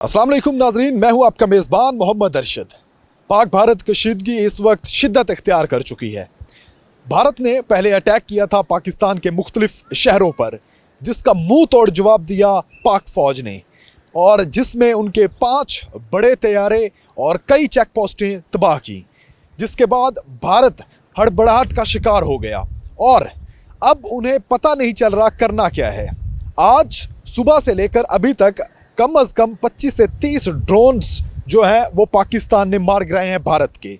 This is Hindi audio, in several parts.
अस्सलाम वालेकुम नाजरीन, मैं हूं आपका मेज़बान मोहम्मद अरशद। पाक भारत कशीदगी इस वक्त शिद्दत इख्तियार कर चुकी है। भारत ने पहले अटैक किया था पाकिस्तान के मुख्तलिफ शहरों पर, जिसका मुंह तोड़ जवाब दिया पाक फ़ौज ने, और जिसमें उनके 5 बड़े तैयारे और कई चेक पोस्टें तबाह की, जिसके बाद भारत हड़बड़ाहट का शिकार हो गया और अब उन्हें पता नहीं चल रहा करना क्या है। आज सुबह से लेकर अभी तक कम से कम 25 से 30 ड्रोन्स जो हैं वो पाकिस्तान ने मार गिराए हैं भारत के।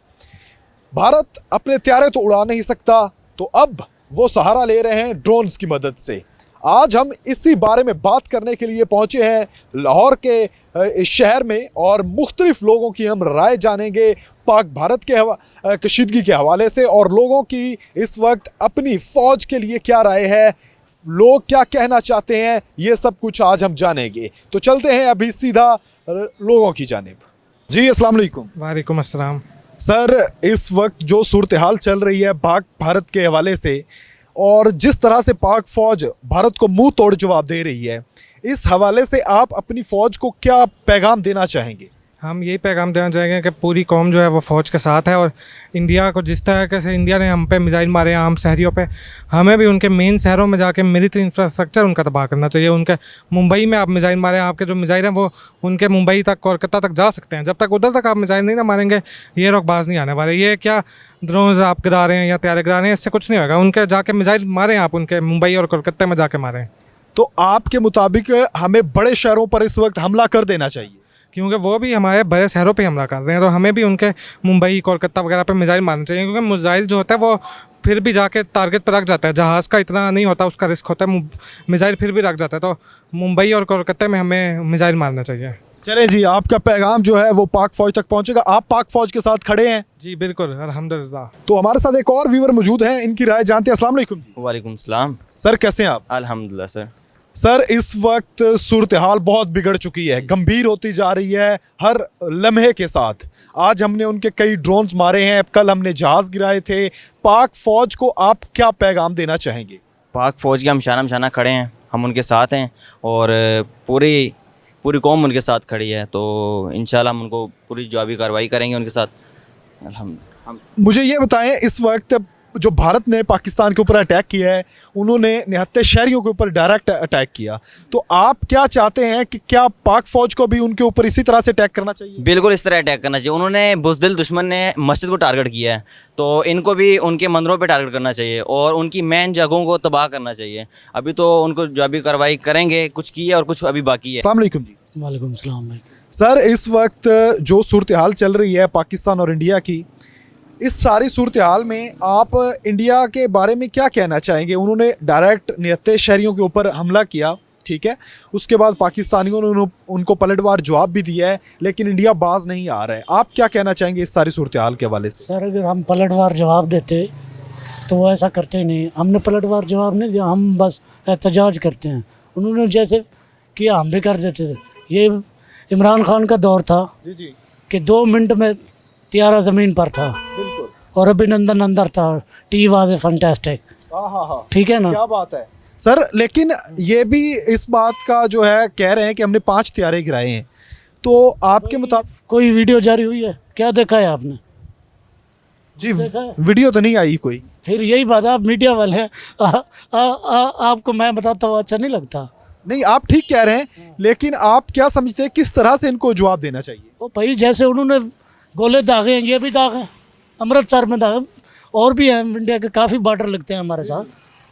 भारत अपने त्यारे तो उड़ा नहीं सकता, तो अब वो सहारा ले रहे हैं ड्रोन्स की मदद से। आज हम इसी बारे में बात करने के लिए पहुंचे हैं लाहौर के इस शहर में, और मुख्तलिफ लोगों की हम राय जानेंगे पाक भारत के कशीदगी के हवाले से, और लोगों की इस वक्त अपनी फ़ौज के लिए क्या राय है, लोग क्या कहना चाहते हैं, ये सब कुछ आज हम जानेंगे। तो चलते हैं अभी सीधा लोगों की जानिब। जी अस्सलाम वालेकुम। वालेकुम अस्सलाम। सर, इस वक्त जो सूरत हाल चल रही है पाक भारत के हवाले से, और जिस तरह से पाक फ़ौज भारत को मुंह तोड़ जवाब दे रही है, इस हवाले से आप अपनी फ़ौज को क्या पैगाम देना चाहेंगे? हम यही पैगाम देना चाहेंगे कि पूरी कौम जो है वो फ़ौज के साथ है, और इंडिया को जिस तरह से इंडिया ने हम पे मिसाइल मारे हैं आम शहरियों पे, हमें भी उनके मेन शहरों में जाके मिलिट्री इंफ्रास्ट्रक्चर उनका तबाह करना चाहिए। उनके मुंबई में आप मिसाइल मारे हैं, आपके जो मिसाइल हैं वो उनके मुंबई तक कोलकाता तक जा सकते हैं। जब तक उधर तक आप मिसाइल नहीं ना मारेंगे, ये रोकबाज नहीं आने वाले। ये क्या ड्रोन आप गिरा रहे हैं या तैयारे गिरा रहे हैं, इससे कुछ नहीं होगा। उनके जाके मिसाइल मारें आप, उनके मुंबई और कोलकाता में जाके मारें। तो आपके मुताबिक हमें बड़े शहरों पर इस वक्त हमला कर देना चाहिए, क्योंकि वो भी हमारे बड़े शहरों पे हमला कर रहे हैं, तो हमें भी उनके मुंबई कोलकाता वगैरह पे मिसाइल मारना चाहिए। क्योंकि मिसाइल जो होता है वो फिर भी जाके टारगेट पर रख जाता है। जहाज़ का इतना नहीं होता, उसका रिस्क होता है, मिसाइल फिर भी रख जाता है। तो मुंबई और कोलकाता में हमें मिसाइल मारना चाहिए। चलें जी, आपका पैगाम जो है वो पाक फ़ौज तक पहुंचेगा। आप पाक फ़ौज के साथ खड़े हैं? जी बिल्कुल, अल्हम्दुलिल्लाह। तो हमारे साथ एक और व्यूअर मौजूद हैं, इनकी राय जानते हैं। अस्सलाम वालेकुम जी। वालेकुम सलाम। सर, कैसे हैं आप? अल्हम्दुलिल्लाह सर। सर, इस वक्त सूरत हाल बहुत बिगड़ चुकी है, गंभीर होती जा रही है हर लम्हे के साथ। आज हमने उनके कई ड्रोन्स मारे हैं, कल हमने जहाज़ गिराए थे। पाक फ़ौज को आप क्या पैगाम देना चाहेंगे? पाक फ़ौज के हम शाना खड़े हैं, हम उनके साथ हैं, और पूरी कौम उनके साथ खड़ी है। तो इंशाल्लाह हम उनको पूरी जवाबी कार्रवाई करेंगे उनके साथ। मुझे ये बताएं, इस वक्त जो भारत ने पाकिस्तान के ऊपर अटैक किया है, उन्होंने निहत्ते शहरियों के ऊपर डायरेक्ट अटैक किया, तो आप क्या चाहते हैं कि क्या पाक फ़ौज को भी उनके ऊपर इसी तरह से अटैक करना चाहिए? बिल्कुल इस तरह अटैक करना चाहिए। उन्होंने बुज़दिल दुश्मन ने मस्जिद को टारगेट किया है, तो इनको भी उनके मंदिरों पे टारगेट करना चाहिए और उनकी मेन जगहों को तबाह करना चाहिए। अभी तो उनको जवाबी कार्रवाई करेंगे, कुछ की है और कुछ अभी बाकी है। अस्सलाम वालेकुम जी। वालेकुम सलाम भाई। सर, इस वक्त जो सूरत हाल चल रही है पाकिस्तान और इंडिया की, इस सारी सूरत हाल में आप इंडिया के बारे में क्या कहना चाहेंगे? उन्होंने डायरेक्ट निहत्ते शहरियों के ऊपर हमला किया, ठीक है, उसके बाद पाकिस्तानियों ने उनको पलटवार जवाब भी दिया है, लेकिन इंडिया बाज नहीं आ रहा है। आप क्या कहना चाहेंगे इस सारी सूरत हाल के हवाले से? सर, अगर हम पलटवार जवाब देते तो वो ऐसा करते नहीं। हमने पलटवार जवाब नहीं दिया, हम बस एहतजाज करते हैं। उन्होंने जैसे किया हम भी कर देते थे। ये इमरान खान का दौर था जी कि 2 मिनट में त्यारा ज़मीन पर था, बिल्कुल, और अभिनंदन अंदर था। Tea was a fantastic. हाँ, ठीक है ना? क्या बात है सर। लेकिन ये भी इस बात का जो है कह रहे हैं कि हमने 5 त्यारे गिराए हैं, तो आपके मुताबिक कोई वीडियो जारी हुई है? क्या देखा है आपने? जी, देखा है? वीडियो तो नहीं आई कोई। फिर यही बात है, आप मीडिया वाले हैं। आपको मैं बताता हूँ, अच्छा नहीं लगता? नहीं, आप ठीक कह रहे हैं, लेकिन आप क्या समझते हैं किस तरह से इनको जवाब देना चाहिए? वो भाई जैसे उन्होंने गोले दागे हैं, ये भी दागे, अमृतसर में दागे, और भी हैं इंडिया के काफ़ी बॉर्डर लगते हैं हमारे साथ,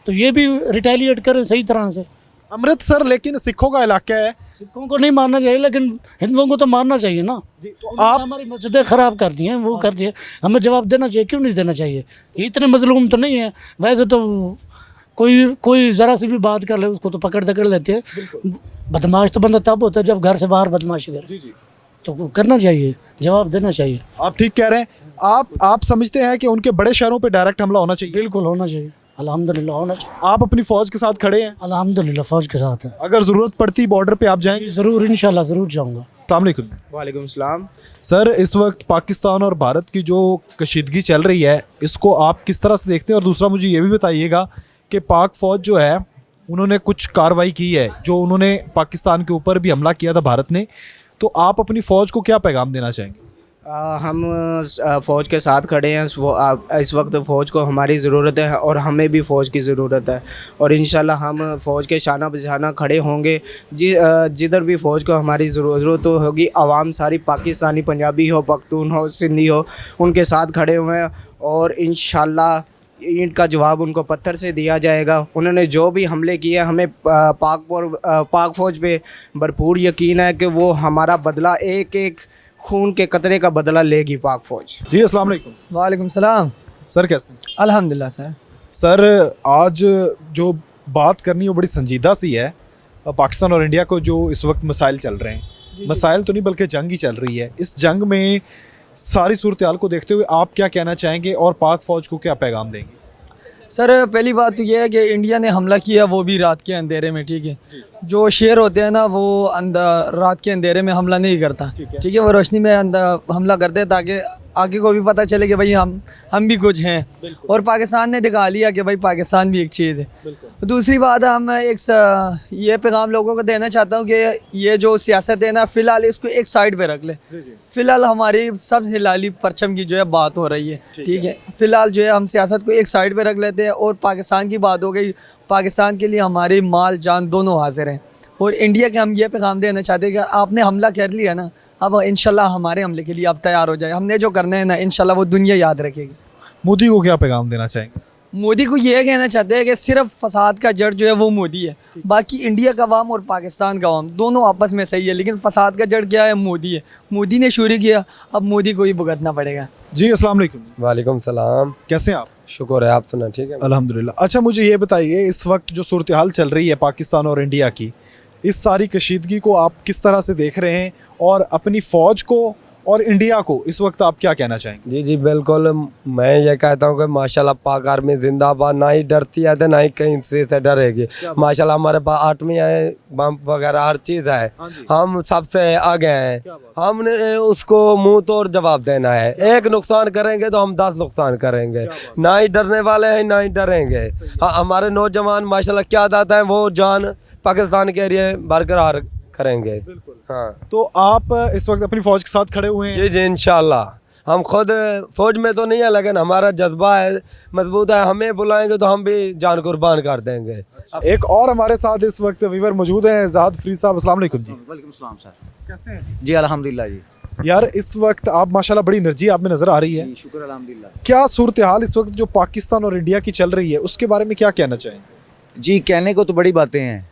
तो ये भी रिटेलिएट करें सही तरह से। अमृतसर लेकिन सिखों का इलाका है। सिखों को नहीं मारना चाहिए, लेकिन हिंदुओं को तो मारना चाहिए ना। जी, तो उन्होंने आप हमारी मस्जिदें ख़राब कर दी हैं, वो कर दिए, हमें जवाब देना चाहिए। क्यों नहीं देना चाहिए? ये इतने मजलूम तो नहीं है। वैसे तो कोई ज़रा सी भी बात कर ले उसको तो पकड़ लेते हैं। बदमाश तो बंदा तब होता है जब घर से बाहर बदमाशी करे, तो वो करना चाहिए, जवाब देना चाहिए। आप ठीक कह रहे हैं। आप समझते हैं कि उनके बड़े शहरों पे डायरेक्ट हमला होना चाहिए? बिल्कुल होना चाहिए, अल्हम्दुलिल्लाह होना चाहिए। आप अपनी फ़ौज के साथ खड़े हैं? अल्हम्दुलिल्लाह फ़ौज के साथ है। अगर ज़रूरत पड़ती बॉर्डर पे आप जाएंगे? ज़रूर, इंशाल्लाह ज़रूर जाऊँगा। अस्सलाम वालेकुम। वालेकुम सलाम। सर, इस वक्त पाकिस्तान और भारत की जो कशीदगी चल रही है, इसको आप किस तरह से देखते हैं? और दूसरा मुझे ये भी बताइएगा कि पाक फ़ौज जो है उन्होंने कुछ कार्रवाई की है, जो उन्होंने पाकिस्तान के ऊपर भी हमला किया था भारत ने, तो आप अपनी फ़ौज को क्या पैगाम देना चाहेंगे? हम फ़ौज के साथ खड़े हैं। इस वक्त फ़ौज को हमारी ज़रूरत है और हमें भी फ़ौज की ज़रूरत है, और इंशाल्लाह हम फ़ौज के शाना बशाना खड़े होंगे। जिधर भी फ़ौज को हमारी ज़रूरत होगी, आवाम सारी पाकिस्तानी, पंजाबी हो, पख्तून हो, सिंधी हो, उनके साथ खड़े हुए हैं, और इंशाल्लाह इनका जवाब उनको पत्थर से दिया जाएगा। उन्होंने जो भी हमले किए, हमें पाक फ़ौज पे भरपूर यकीन है कि वो हमारा बदला, एक एक खून के कतरे का बदला लेगी पाक फ़ौज। जी, अस्सलाम वालेकुम। वालेकुम सलाम। सर कैसे हैं? अल्हम्दुलिल्लाह सर। सर, आज जो बात करनी है वो बड़ी संजीदा सी है। पाकिस्तान और इंडिया को जो इस वक्त मसाइल चल रहे हैं, मसाइल तो नहीं बल्कि जंग ही चल रही है। इस जंग में सारी सूरत हाल को देखते हुए आप क्या कहना चाहेंगे और पाक फ़ौज को क्या पैगाम देंगे? सर पहली बात तो ये है कि इंडिया ने हमला किया, वो भी रात के अंधेरे में, ठीक है। जो शेर होते हैं ना, वो रात के अंधेरे में हमला नहीं करता, ठीक है। वो रोशनी में हमला करते हैं ताकि आगे को भी पता चले कि भाई हम भी कुछ हैं, और पाकिस्तान ने दिखा लिया कि भाई पाकिस्तान भी एक चीज़ है। दूसरी बात हम ये पैगाम लोगों को देना चाहता हूँ कि ये जो सियासत है ना, फ़िलहाल इसको एक साइड पे रख ले। फ़िलहाल हमारी सब हिलाली परचम की जो है बात हो रही है, ठीक है। फ़िलहाल जो है हम सियासत को एक साइड पे रख लेते हैं, और पाकिस्तान की बात हो गई। पाकिस्तान के लिए हमारी माल जान दोनों हाजिर हैं, और इंडिया के हम ये पैगाम देना चाहते हैं कि आपने हमला कर लिया ना, अब इंशाल्लाह हमारे हमले के लिए आप तैयार हो जाए। हमने जो करना है ना, इंशाल्लाह वो दुनिया याद रखेगी। मोदी को क्या पैगाम देना चाहेंगे? मोदी को ये कहना चाहते हैं कि सिर्फ फसाद का जड़ जो है वो मोदी है, बाकी इंडिया का अवाम और पाकिस्तान का अवाम दोनों आपस में सही है, लेकिन फसाद का जड़ क्या है? मोदी है। मोदी ने शुरू किया, अब मोदी को ही भुगतना पड़ेगा। जी, अस्सलाम वालेकुम। वालेकुम सलाम। कैसे हैं आप? शुक्र है, आप सुना ठीक है? अल्हम्दुलिल्लाह। अच्छा, मुझे ये बताइए, इस वक्त जो सूरत हाल चल रही है पाकिस्तान और इंडिया की, इस सारी कशीदगी को आप किस तरह से देख रहे हैं, और अपनी फ़ौज को और इंडिया को इस वक्त आप क्या कहना चाहेंगे? जी जी बिल्कुल, मैं ये कहता हूँ कि माशाल्लाह पाक आर्मी जिंदाबाद, ना ही डरती है तो ना ही कहीं से डरेगी। माशाल्लाह हमारे पास आर्मी है, बम वगैरह हर चीज़ है, हम सबसे आगे हैं। हमने उसको मुंह तोड़ जवाब देना है। एक नुकसान करेंगे तो हम 10 नुकसान करेंगे। ना ही डरने वाले हैं, ना ही डरेंगे। हाँ, हमारे नौजवान माशाल्लाह क्या दाता है, वो जान पाकिस्तान के लिए बरकरार करेंगे। हाँ, तो आप इस वक्त अपनी फ़ौज के साथ खड़े हुए हैं? जी जी इंशाल्लाह। हम खुद फौज में तो नहीं है, लेकिन हमारा जज्बा है, मजबूत है। हमें बुलाएंगे तो हम भी जान कुर्बान कर देंगे। एक और हमारे साथ इस वक्त वीवर मौजूद हैं, ज़ाहद फरीद साहब। अस्सलाम वालेकुम जी। वालेकुम सलाम सर। कैसे हैं? जी अल्हम्दुलिल्लाह जी। यार, इस वक्त आप माशाल्लाह बड़ी एनर्जी आप में नज़र आ रही है। जी शुक्र अल्हम्दुलिल्लाह। क्या सूरत हाल इस वक्त जो पाकिस्तान और इंडिया की चल रही है, उसके बारे में क्या कहना चाहेंगे? जी कहने को तो बड़ी बातें हैं,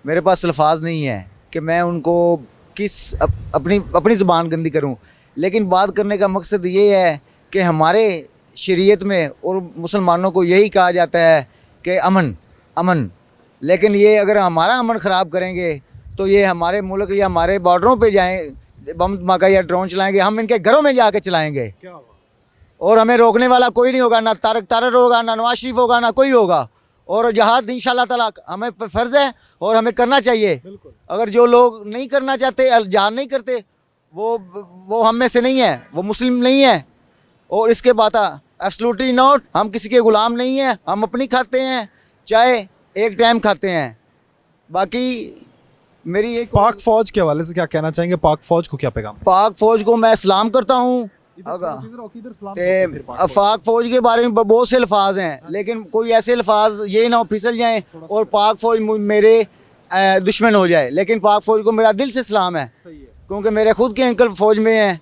मेरे पास अल्फाज नहीं है कि मैं उनको अपनी ज़ुबान गंदी करूं, लेकिन बात करने का मकसद ये है कि हमारे शरीयत में और मुसलमानों को यही कहा जाता है कि अमन अमन, लेकिन ये अगर हमारा अमन ख़राब करेंगे तो ये हमारे मुल्क या हमारे बॉर्डरों पे जाएं, बम धमाका या ड्रोन चलाएंगे, हम इनके घरों में जाके चलाएंगे, और हमें रोकने वाला कोई नहीं होगा। ना तारक होगा, ना नवाज शरीफ होगा, ना कोई होगा। और जहाद इंशाल्लाह ताला हमें फ़र्ज़ है और हमें करना चाहिए। अगर जो लोग नहीं करना चाहते, जहाद नहीं करते, वो हम में से नहीं है, वो मुस्लिम नहीं है। और इसके बाद एब्सोल्युटली नॉट, हम किसी के ग़ुलाम नहीं हैं, हम अपनी खाते हैं, चाहे एक टाइम खाते हैं। बाकी मेरी एक पाक फ़ौज के हवाले से क्या कहना चाहेंगे? पाक फ़ौज को क्या पैगाम? पाक फ़ौज को मैं सलाम करता हूँ। पाक फ़ौज के बारे में बहुत से अल्फाज हैं, लेकिन कोई ऐसे अल्फाज ये ना फिसल जाएं और पाक फ़ौज मेरे दुश्मन हो जाए। लेकिन पाक फ़ौज को मेरा दिल से सलाम है, क्योंकि मेरे खुद के अंकल फ़ौज में हैं,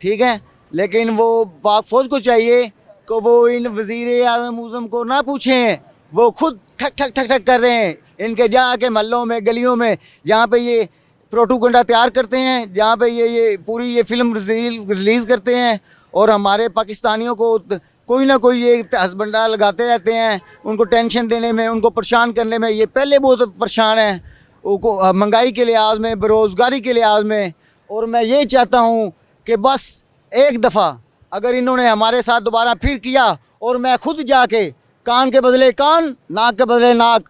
ठीक है। लेकिन वो पाक फ़ौज को चाहिए कि वो इन वज़ीर आज़म को ना पूछें, वो खुद ठक ठक ठक ठक कर रहे हैं। इनके जाके महल्लों में, गलियों में, जहाँ पे ये प्रोटोगंडा तैयार करते हैं, जहाँ पे ये पूरी ये फिल्म रिलीज़ करते हैं, और हमारे पाकिस्तानियों को कोई ना कोई ये हसबंडा लगाते रहते हैं, उनको टेंशन देने में, उनको परेशान करने में। ये पहले बहुत परेशान हैं, उनको महंगाई के लिहाज में, बेरोज़गारी के लिहाज में। और मैं ये चाहता हूँ कि बस एक दफ़ा अगर इन्होंने हमारे साथ दोबारा फिर किया, और मैं खुद जाके कान के बदले कान, नाक के बदले नाक,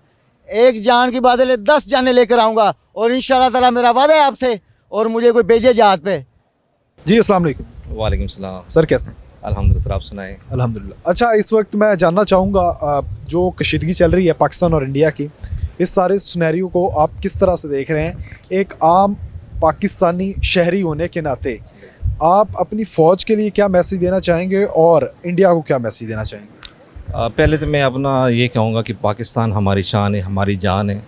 एक जान की बदले 10 जाने लेकर आऊँगा, और इंशाल्लाह ताला मेरा वादा है आपसे, और मुझे कोई भेजे जहाज पे। जी, अस्सलाम वालेकुम। वालेकुम सलाम। सर कैसे? अल्हम्दुलिल्लाह सर, आप सुनाएं? अल्हम्दुलिल्लाह। अच्छा, इस वक्त मैं जानना चाहूँगा, जो कशीदगी चल रही है पाकिस्तान और इंडिया की, इस सारे सिनेरियो को आप किस तरह से देख रहे हैं? एक आम पाकिस्तानी शहरी होने के नाते आप अपनी फ़ौज के लिए क्या मैसेज देना चाहेंगे और इंडिया को क्या मैसेज देना चाहेंगे? पहले तो मैं अपना ये कहूँगा कि पाकिस्तान हमारी शान है, हमारी जान है,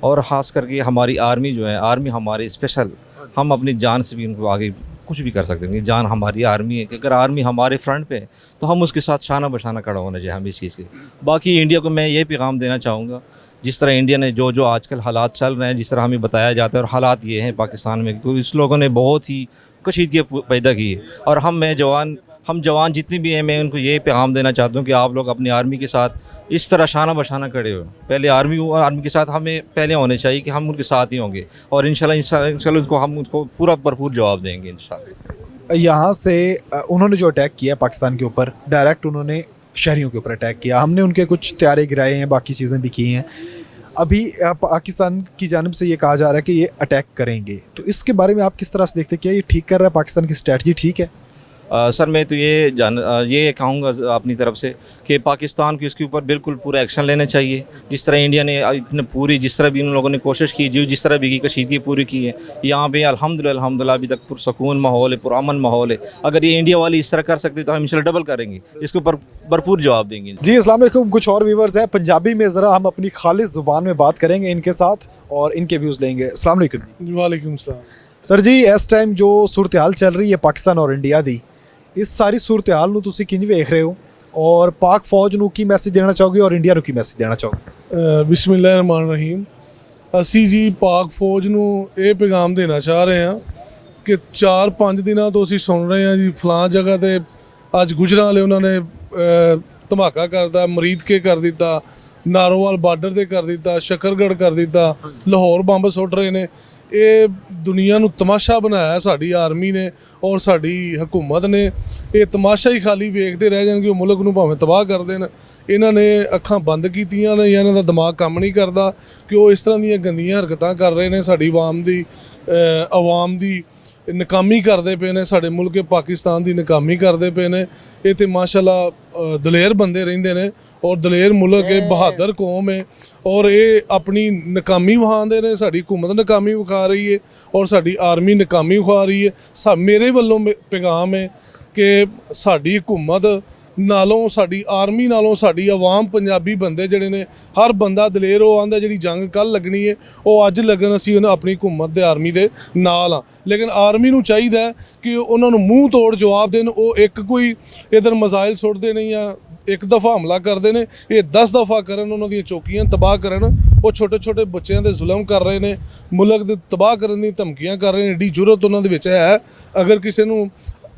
और ख़ास करके हमारी आर्मी जो है, आर्मी हमारी स्पेशल, हम अपनी जान से भी उनको आगे कुछ भी कर सकते हैं। जान हमारी आर्मी है कि अगर आर्मी हमारे फ्रंट पे है तो हम उसके साथ शाना बशाना खड़ा होना चाहिए हमें इस चीज़ के। बाकी इंडिया को मैं ये पैगाम देना चाहूँगा, जिस तरह इंडिया ने जो आजकल हालात चल रहे हैं, जिस तरह हमें बताया जाता है, और हालात ये हैं पाकिस्तान में, क्योंकि इस लोगों ने बहुत ही कशीदगी पैदा की है, और हम जवान जितने भी हैं, मैं उनको ये पैगाम देना चाहता हूँ कि आप लोग अपनी आर्मी के साथ इस तरह शाना बशाना खड़े हो। पहले आर्मी के साथ हमें पहले होने चाहिए कि हम उनके साथ ही होंगे, और इंशाल्लाह हम उनको पूरा भरपूर जवाब देंगे इंशाल्लाह। यहाँ से उन्होंने जो अटैक किया पाकिस्तान के ऊपर, डायरेक्ट उन्होंने शहरियों के ऊपर अटैक किया। हमने उनके कुछ तैयारे गिराए हैं, बाकी चीज़ें भी की हैं। अभी पाकिस्तान की जानिब से ये कहा जा रहा है कि ये अटैक करेंगे, तो इसके बारे में आप किस तरह से देखते हैं? क्या ये ठीक कर रहा है? पाकिस्तान की स्ट्रैटेजी ठीक है? सर मैं तो ये कहूँगा अपनी तरफ से कि पाकिस्तान की इसके ऊपर बिल्कुल पूरा एक्शन लेना चाहिए। जिस तरह इंडिया ने इतने पूरी, जिस तरह भी इन लोगों ने कोशिश की, जिस तरह भी की कशीदगी पूरी की है, यहाँ पे अल्हम्दुलिल्लाह अभी तक पुरसकून माहौल है, पुरअमन माहौल है। अगर ये इंडिया वाली इस तरह कर सकते तो हम इंशाल्लाह डबल करेंगे, इसके ऊपर भरपूर जवाब देंगे। जी अस्सलाम वालेकुम। कुछ और व्यूवर्स हैं पंजाबी में, ज़रा हम अपनी खालिस ज़ुबान में बात करेंगे इनके साथ और इनके व्यूज़ लेंगे। अस्सलाम वालेकुम। वालेकुम सलाम। सर जी, इस टाइम जो सूरत हाल चल रही है पाकिस्तान और इंडिया दी, इस सारी सूरत हाल ਨੂੰ ਤੁਸੀਂ ਕਿੰਜ ਵੇਖ ਰਹੇ ਹੋ और पाक फौज ਨੂੰ ਕੀ ਮੈਸੇਜ ਦੇਣਾ ਚਾਹੋਗੇ और इंडिया ਨੂੰ ਕੀ ਮੈਸੇਜ ਦੇਣਾ ਚਾਹੋਗੇ? ਬਿਸਮਿਲ੍ਲਾਹਿਰ ਰਹਿਮਾਨ ਰਹੀਮ। ਅਸੀਂ ਜੀ ਪਾਕ ਫੌਜ ਨੂੰ ਇਹ ਪੈਗਾਮ ਦੇਣਾ ਚਾਹ ਰਹੇ ਹਾਂ ਕਿ 4-5 ਦਿਨਾਂ ਤੋਂ ਅਸੀਂ ਸੁਣ ਰਹੇ ਹਾਂ ਜੀ ਫਲਾਂ ਜਗ੍ਹਾ ਤੇ ਅੱਜ ਗੁਜਰਾਂ ਵਾਲੇ ਉਹਨਾਂ ਨੇ ਧਮਾਕਾ ਕਰਦਾ, ਮਰੀਦਕੇ ਕਰ ਦਿੱਤਾ, ਨਾਰੋਵਾਲ ਬਾਰਡਰ ਤੇ ਕਰ ਦਿੱਤਾ, ਸ਼ਕਰਗੜ੍ਹ ਕਰ ਦਿੱਤਾ, ਲਾਹੌਰ ਬੰਬ ਸੁੱਟ ਰਹੇ ਨੇ। ਇਹ ਦੁਨੀਆ ਨੂੰ ਤਮਾਸ਼ਾ ਬਣਾਇਆ ਸਾਡੀ ਆਰਮੀ ਨੇ ਔਰ ਸਾਡੀ ਹਕੂਮਤ ਨੇ। ਇਹ ਤਮਾਸ਼ਾ ਹੀ ਖਾਲੀ ਵੇਖਦੇ ਰਹਿ ਜਾਣਗੇ, ਉਹ ਮੁਲਕ ਨੂੰ ਭਾਵੇਂ ਤਬਾਹ ਕਰ ਦੇਣ। ਇਹਨਾਂ ਨੇ ਅੱਖਾਂ ਬੰਦ ਕੀਤੀਆਂ ਨੇ ਜਾਂ ਇਹਨਾਂ ਦਾ ਦਿਮਾਗ ਕੰਮ ਨਹੀਂ ਕਰਦਾ ਕਿ ਉਹ ਇਸ ਤਰ੍ਹਾਂ ਦੀਆਂ ਗੰਦੀਆਂ ਹਰਕਤਾਂ ਕਰ ਰਹੇ ਨੇ, ਸਾਡੀ ਆਵਾਮ ਦੀ ਨਾਕਾਮੀ ਕਰਦੇ ਪਏ ਨੇ, ਸਾਡੇ ਮੁਲਕ ਪਾਕਿਸਤਾਨ ਦੀ ਨਾਕਾਮੀ ਕਰਦੇ ਪਏ ਨੇ। ਇਹ ਤੇ ਮਾਸ਼ਾਅੱਲਾ ਦਲੇਰ ਬੰਦੇ ਰਹਿੰਦੇ ਨੇ और दलेर मुल्क है, बहादुर कौम है, और ये अपनी नाकामी विखाते हैं। साड़ी हुकूमत नाकामी विखा रही है और साड़ी आर्मी नाकामी विखा रही है। मेरे वालों पैगाम है कि साड़ी हुकूमत नालों, साड़ी आर्मी नालों, साड़ी आवाम पंजाबी बंदे जिहड़े ने, हर बंदा दलेर वो आंदा जिहड़ी जंग कल लगनी है वो अज लगन। असीं अपनी हुकूमत दे आर्मी दे नाल हाँ, लेकिन आर्मी नूं चाहीदा कि उन्होंने मूँह तोड़ जवाब देन। वो एक कोई इधर मिसाइल सुट्टदे नहीं या एक दफ़ा हमला करते हैं, ये 10 दफ़ा करन, उन्होंने चौकियां तबाह करन। वो छोटे छोटे बच्चों के जुल्म कर रहे हैं, मुल्क दे तबाह करने की धमकियां कर रहे हैं। एडी जुरत उन्होंने है। अगर किसी नूं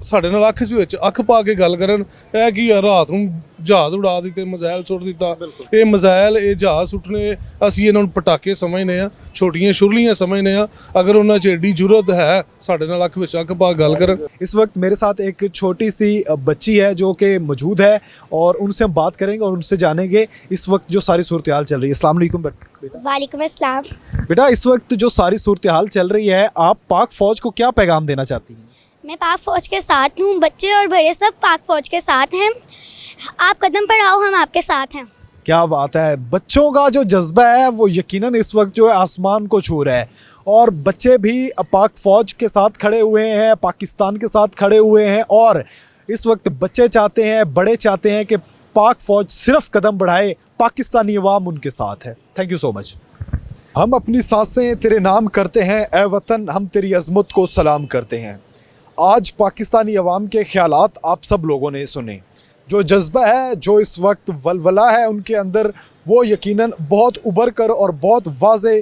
साढ़े नाल अख विच अख पा के गल करन, है कि रात नूं जहाज़ उड़ा दिते, मिसाइल सुट दिता। ये मिसाइल, ये जहाज़ सुटने असीं इन्हां नूं पटाके समझने आ, छोटियां शुरलियां समझने आ। अगर उन्हां च एडी जुरत है साढ़े नाल अख विच अख पा गल करन। इस वक्त मेरे साथ एक छोटी सी बच्ची है जो कि मौजूद है और उनसे हम बात करेंगे और उनसे जानेंगे इस वक्त जो सारी सूरत हाल चल रही है। अस्सलाम वालेकुम बेटा। वालेकुम अस्सलाम। बेटा, इस वक्त जो सारी सूरत हाल चल रही है, आप पाक फौज को क्या पैगाम देना चाहती हैं? मैं पाक फ़ौज के साथ हूँ, बच्चे और बड़े सब पाक फ़ौज के साथ हैं। आप कदम पर आओ, हम आपके साथ हैं। क्या बात है। बच्चों का जो जज्बा है वो यकीनन इस वक्त जो है आसमान को छू रहा है, और बच्चे भी पाक फ़ौज के साथ खड़े हुए हैं, पाकिस्तान के साथ खड़े हुए हैं। और इस वक्त बच्चे चाहते हैं, बड़े चाहते हैं कि पाक फ़ौज सिर्फ कदम बढ़ाए, पाकिस्तानी अवाम उनके साथ है। Thank you so much. हम अपनी सांसें तेरे नाम करते हैं, ए वतन हम तेरी अज़मत को सलाम करते हैं। आज पाकिस्तानी अवाम के ख़यालात आप सब लोगों ने सुने। जो जज्बा है, जो इस वक्त वलवला है उनके अंदर, वो यकीनन बहुत उभर कर और बहुत वाज़े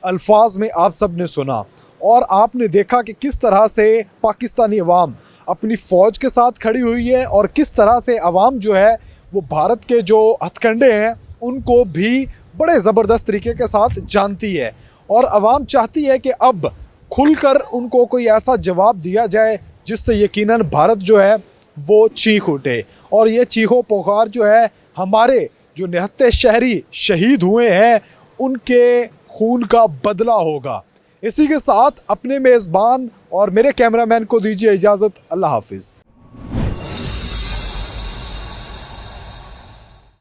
अल्फाज में आप सब ने सुना। और आपने देखा कि किस तरह से पाकिस्तानी अवाम अपनी फ़ौज के साथ खड़ी हुई है और किस तरह से अवाम जो है वो भारत के जो हथकंडे हैं उनको भी बड़े ज़बरदस्त तरीके के साथ जानती है। और अवाम चाहती है कि अब खुलकर उनको कोई ऐसा जवाब दिया जाए जिससे यकीनन भारत जो है वो चीख उठे। और ये चीखो पुकार जो है हमारे जो निहत्ते शहरी शहीद हुए हैं उनके खून का बदला होगा। इसी के साथ अपने मेज़बान और मेरे कैमरामैन को दीजिए इजाज़त। अल्लाह हाफिज़।